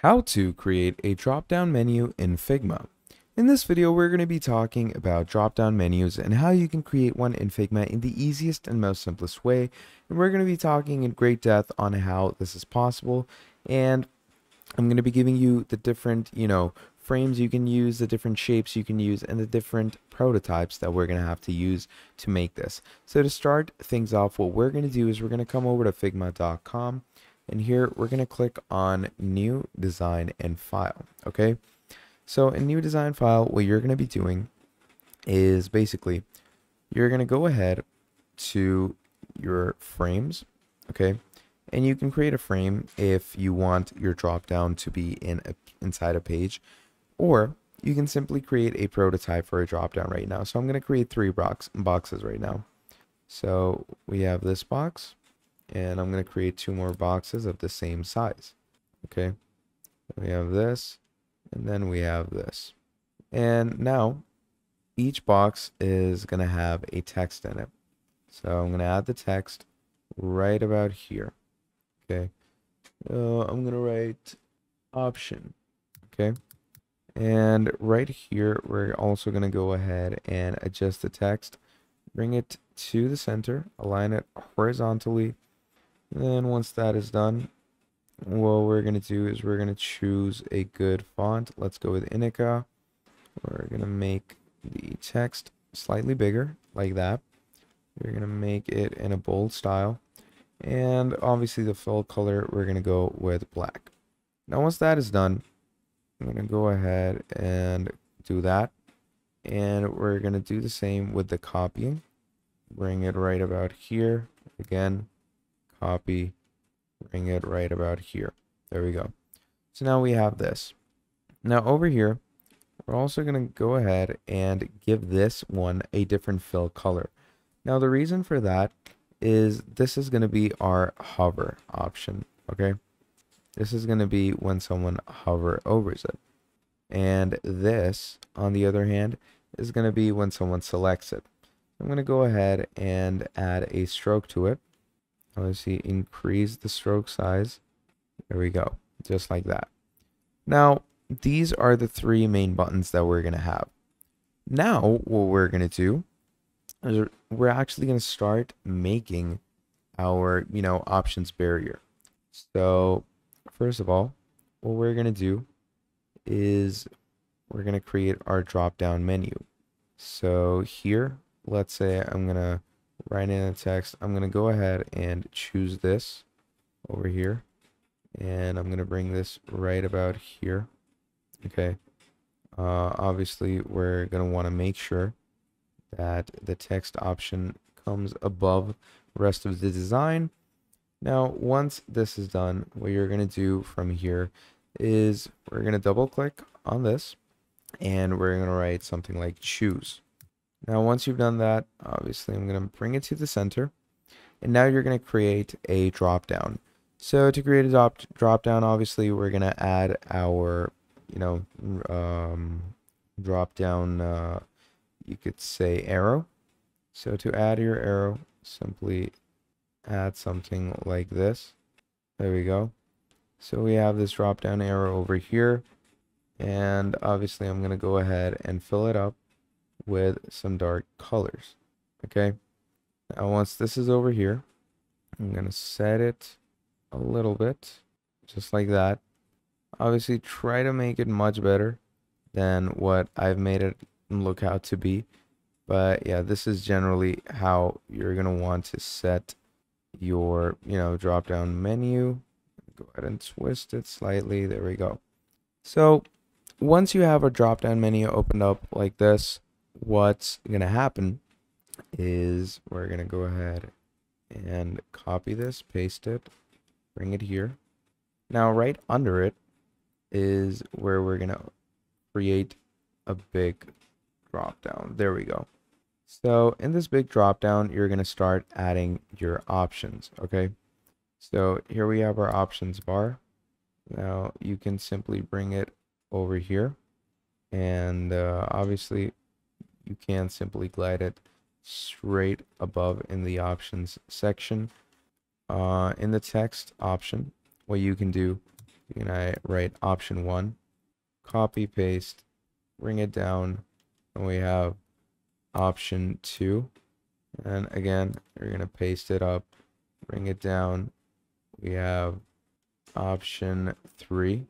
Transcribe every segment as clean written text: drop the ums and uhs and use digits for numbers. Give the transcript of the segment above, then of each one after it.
How to create a drop-down menu in Figma. In this video, we're going to be talking about drop-down menus and how you can create one in Figma in the easiest and most simplest way. And we're going to be talking in great depth on how this is possible. And I'm going to be giving you the different, frames you can use, the different shapes you can use, and the different prototypes that we're going to have to use to make this. So to start things off, what we're going to do is we're going to come over to figma.com. And here we're going to click on new design and file. Okay. So in new design file, what you're going to be doing is basically you're going to go ahead to your frames. Okay. And you can create a frame if you want your drop down to be inside a page, or you can simply create a prototype for a drop down right now. So I'm going to create three boxes right now. So we have this box. And I'm going to create two more boxes of the same size. Okay. We have this, and then we have this. And now each box is going to have a text in it. So I'm going to add the text right about here. Okay. I'm going to write option. Okay. And right here, we're also going to go ahead and adjust the text, bring it to the center, align it horizontally. Then once that is done, what we're going to do is we're going to choose a good font. Let's go with Inica. We're going to make the text slightly bigger, like that. We're going to make it in a bold style. And obviously the fill color, we're going to go with black. Now once that is done, I'm going to go ahead and do that. And we're going to do the same with the copying. Bring it right about here. Again, copy, bring it right about here. There we go. So now we have this. Now over here, we're also going to go ahead and give this one a different fill color. Now the reason for that is this is going to be our hover option. Okay. This is going to be when someone hover overs it. And this, on the other hand, is going to be when someone selects it. I'm going to go ahead and add a stroke to it. Obviously increase the stroke size. There we go, just like that. Now these are the three main buttons that we're going to have. Now what we're going to do is we're actually going to start making our options barrier. So first of all, what we're going to do is we're going to create our drop down menu. So here, let's say I'm going to write in the text. I'm going to go ahead and choose this over here. And I'm going to bring this right about here. Okay. Obviously, we're going to want to make sure that the text option comes above the rest of the design. Now, once this is done, what you're going to do from here is we're going to double click on this and we're going to write something like choose. Now, once you've done that, obviously, I'm going to bring it to the center. And now you're going to create a drop down. So to create a drop down, obviously, we're going to add our, drop down, you could say arrow. So to add your arrow, simply add something like this. There we go. So we have this drop down arrow over here. And obviously, I'm going to go ahead and fill it up with some dark colors. Okay. Now once this is over here, I'm going to set it a little bit, just like that. Obviously, try to make it much better than what I've made it look out to be. But yeah, this is generally how you're going to want to set your, drop down menu. Go ahead and twist it slightly. There we go. So once you have a drop down menu opened up like this, what's going to happen is we're going to go ahead and copy this, paste it, bring it here. Now right under it is where we're going to create a big drop down. There we go. So in this big drop down, you're going to start adding your options. Okay. So here we have our options bar. Now you can simply bring it over here. And obviously, you can simply glide it straight above in the options section. In the text option, what you can do you're gonna write option 1, copy, paste, bring it down, and we have option 2. And again, we're gonna paste it up, bring it down. We have option 3.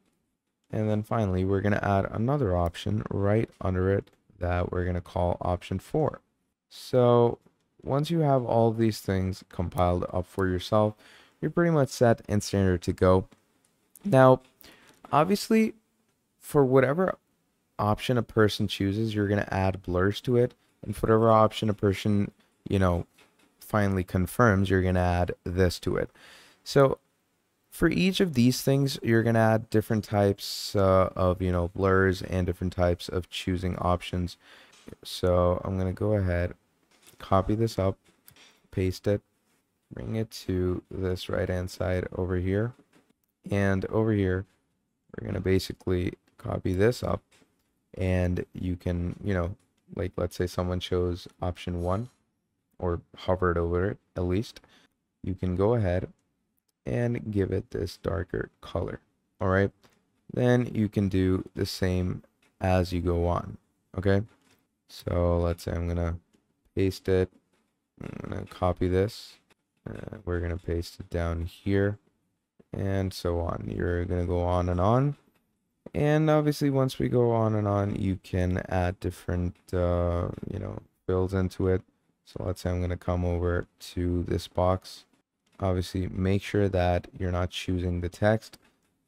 And then finally, we're gonna add another option right under it that we're gonna call option 4. So once you have all of these things compiled up for yourself, you're pretty much set and standard to go. Now, obviously, for whatever option a person chooses, you're going to add blurs to it. And for whatever option a person, finally confirms, you're going to add this to it. So for each of these things, you're going to add different types of, blurs and different types of choosing options. So I'm going to go ahead, copy this up, paste it, bring it to this right-hand side over here. And over here, we're going to basically copy this up. And you can, like let's say someone chose option 1 or hovered over it at least. You can go ahead and give it this darker color. All right. Then you can do the same as you go on. Okay. So let's say I'm going to paste it. I'm going to copy this. We're going to paste it down here and so on. You're going to go on and on. And obviously, once we go on and on, you can add different, fills into it. So let's say I'm going to come over to this box. Obviously, make sure that you're not choosing the text,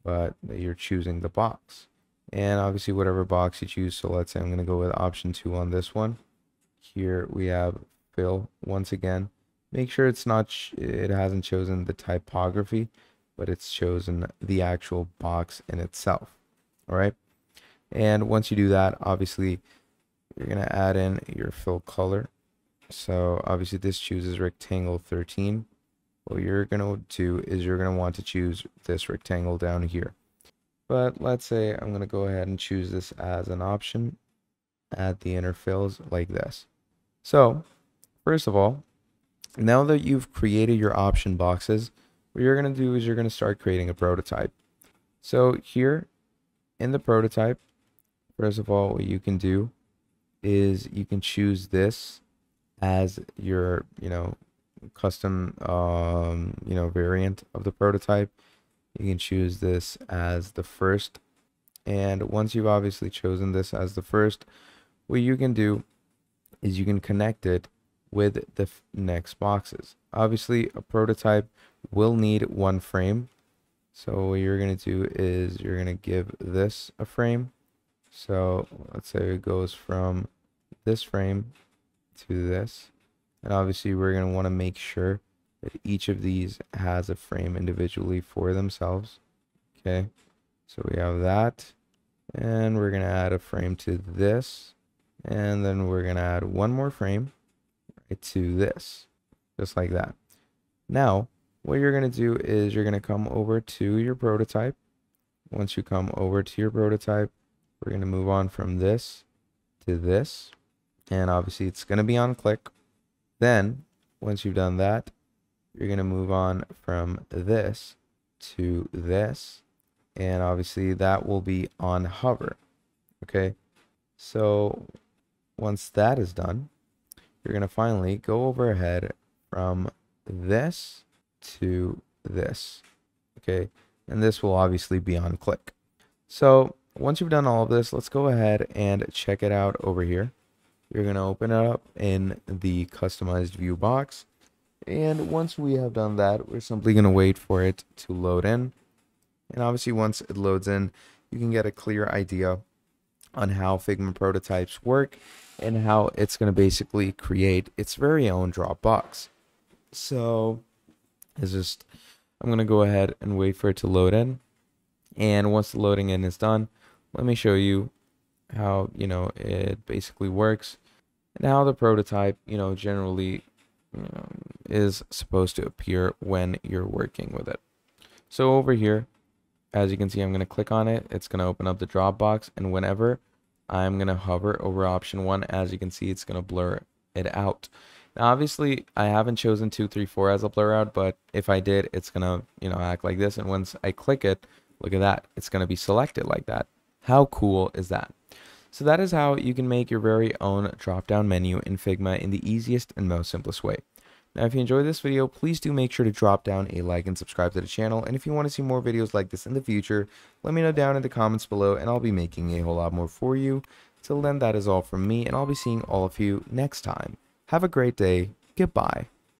but that you're choosing the box. And obviously, whatever box you choose. So let's say I'm going to go with option 2 on this one. Here we have fill once again. Make sure it's not, it hasn't chosen the typography, but it's chosen the actual box in itself. All right. And once you do that, obviously, you're going to add in your fill color. So obviously this chooses rectangle 13. What you're going to do is you're going to want to choose this rectangle down here. But let's say I'm going to go ahead and choose this as an option. Add the inner fills like this. So first of all, now that you've created your option boxes, what you're going to do is you're going to start creating a prototype. So here in the prototype, first of all, what you can do is you can choose this as your, custom, variant of the prototype. You can choose this as the first. And once you've obviously chosen this as the first, what you can do is you can connect it with the next boxes. Obviously, a prototype will need one frame. So what you're going to do is you're going to give this a frame. So let's say it goes from this frame to this. And obviously we're going to want to make sure that each of these has a frame individually for themselves. Okay. So we have that. And we're going to add a frame to this. And then we're going to add one more frame right to this. Just like that. Now, what you're going to do is you're going to come over to your prototype. Once you come over to your prototype, we're going to move on from this to this. And obviously it's going to be on click. Then once you've done that, you're going to move on from this to this. And obviously that will be on hover. Okay. So once that is done, you're going to finally go overhead from this to this. Okay. And this will obviously be on click. So once you've done all of this, let's go ahead and check it out over here. You're going to open it up in the customized view box. And once we have done that, we're simply going to wait for it to load in. And obviously once it loads in, you can get a clear idea on how Figma prototypes work and how it's going to basically create its very own Dropbox. So I'm going to go ahead and wait for it to load in. And once the loading in is done, let me show you how, it basically works and how the prototype, generally, is supposed to appear when you're working with it. So over here, as you can see, I'm going to click on it. It's going to open up the Dropbox. And whenever I'm going to hover over option 1, as you can see, it's going to blur it out. Now, obviously, I haven't chosen 2, 3, 4 as a blur out, but if I did, it's going to, act like this. And once I click it, Look at that. It's going to be selected like that. How cool is that? So that is how you can make your very own drop-down menu in Figma in the easiest and most simplest way. Now, if you enjoyed this video, please do make sure to drop down a like and subscribe to the channel. And if you want to see more videos like this in the future, let me know down in the comments below, and I'll be making a whole lot more for you. Till then, that is all from me, and I'll be seeing all of you next time. Have a great day. Goodbye.